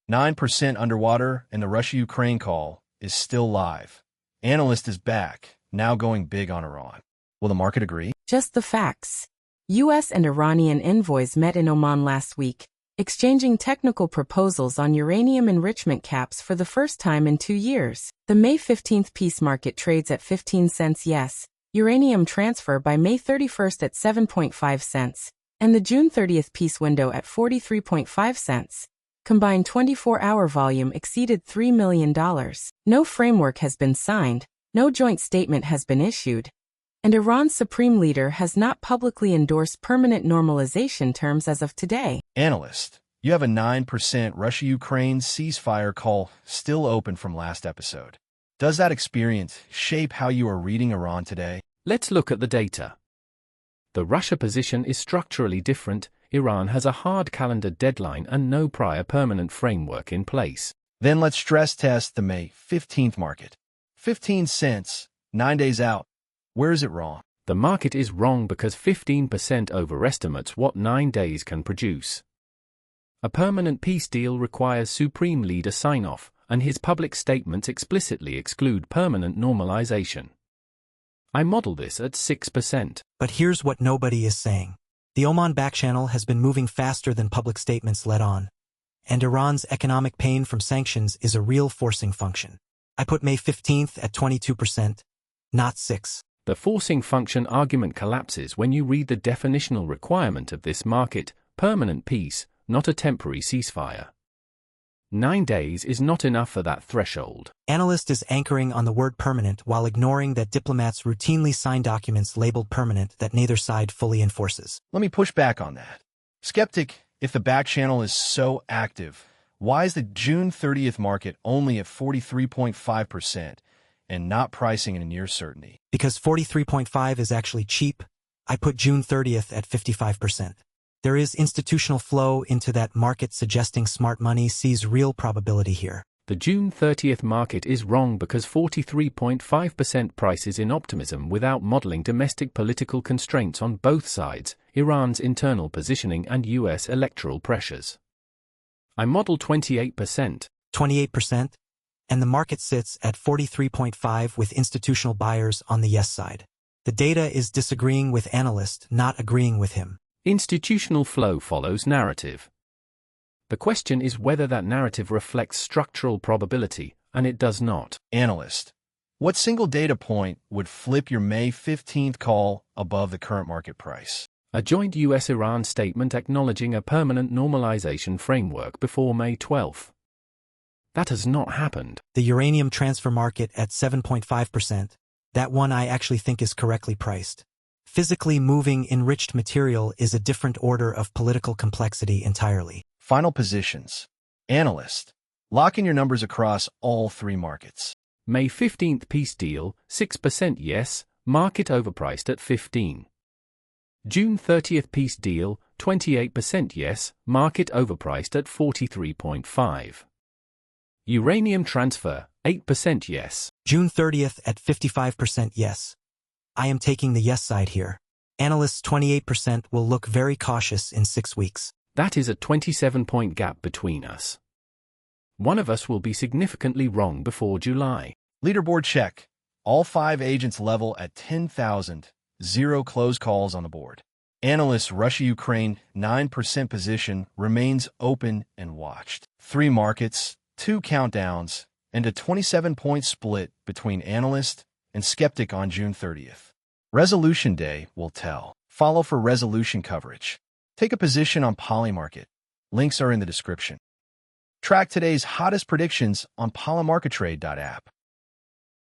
9% underwater, and the Russia-Ukraine call is still live. Analyst is back, now going big on Iran. Will the market agree? Just the facts. U.S. and Iranian envoys met in Oman last week, exchanging technical proposals on uranium enrichment caps for the first time in 2 years. The May 15th peace market trades at 15 cents yes, uranium transfer by May 31st at 7.5 cents, and the June 30th peace window at 43.5 cents. Combined 24-hour volume exceeded $3 million. No framework has been signed, no joint statement has been issued, and Iran's supreme leader has not publicly endorsed permanent normalization terms as of today. Analyst, you have a 9% Russia-Ukraine ceasefire call still open from last episode. Does that experience shape how you are reading Iran today? Let's look at the data. The Russia position is structurally different. Iran has a hard calendar deadline and no prior permanent framework in place. Then let's stress test the May 15th market. 15 cents, 9 days out. Where is it wrong? The market is wrong because 15% overestimates what 9 days can produce. A permanent peace deal requires Supreme Leader sign-off, and his public statements explicitly exclude permanent normalization. I model this at 6%. But here's what nobody is saying. The Oman back channel has been moving faster than public statements let on. And Iran's economic pain from sanctions is a real forcing function. I put May 15th at 22%, not 6. The forcing function argument collapses when you read the definitional requirement of this market, permanent peace, not a temporary ceasefire. 9 days is not enough for that threshold. ANALYST is anchoring on the word permanent while ignoring that diplomats routinely sign documents labeled permanent that neither side fully enforces. Let me push back on that. Skeptic, if the back channel is so active, why is the June 30th market only at 43.5% and not pricing in a near certainty? Because 43.5 is actually cheap, I put June 30th at 55%. There is institutional flow into that market suggesting smart money sees real probability here. The June 30th market is wrong because 43.5% prices in optimism without modeling domestic political constraints on both sides, Iran's internal positioning and U.S. electoral pressures. I model 28%. 28%? And the market sits at 43.5 with institutional buyers on the yes side. The data is disagreeing with ANALYST, not agreeing with him. Institutional flow follows narrative. The question is whether that narrative reflects structural probability, and it does not. Analyst, what single data point would flip your May 15th call above the current market price? A joint U.S.-Iran statement acknowledging a permanent normalization framework before May 12th. That has not happened. The uranium transfer market at 7.5%, that one I actually think is correctly priced. Physically moving enriched material is a different order of political complexity entirely. Final positions. Analyst, lock in your numbers across all three markets. May 15th peace deal, 6% yes, market overpriced at 15. June 30th peace deal, 28% yes, market overpriced at 43.5. Uranium transfer, 8% yes. June 30th at 55% yes. I am taking the yes side here. Analysts' 28% will look very cautious in 6 weeks. That is a 27-point gap between us. One of us will be significantly wrong before July. Leaderboard check. All 5 agents level at 10,000. 0 close calls on the board. Analysts Russia-Ukraine 9% position remains open and watched. 3 markets, 2 countdowns, and a 27-point split between analyst and skeptic on June 30th. Resolution day will tell. Follow for resolution coverage. Take a position on Polymarket. Links are in the description. Track today's hottest predictions on polymarketrade.app.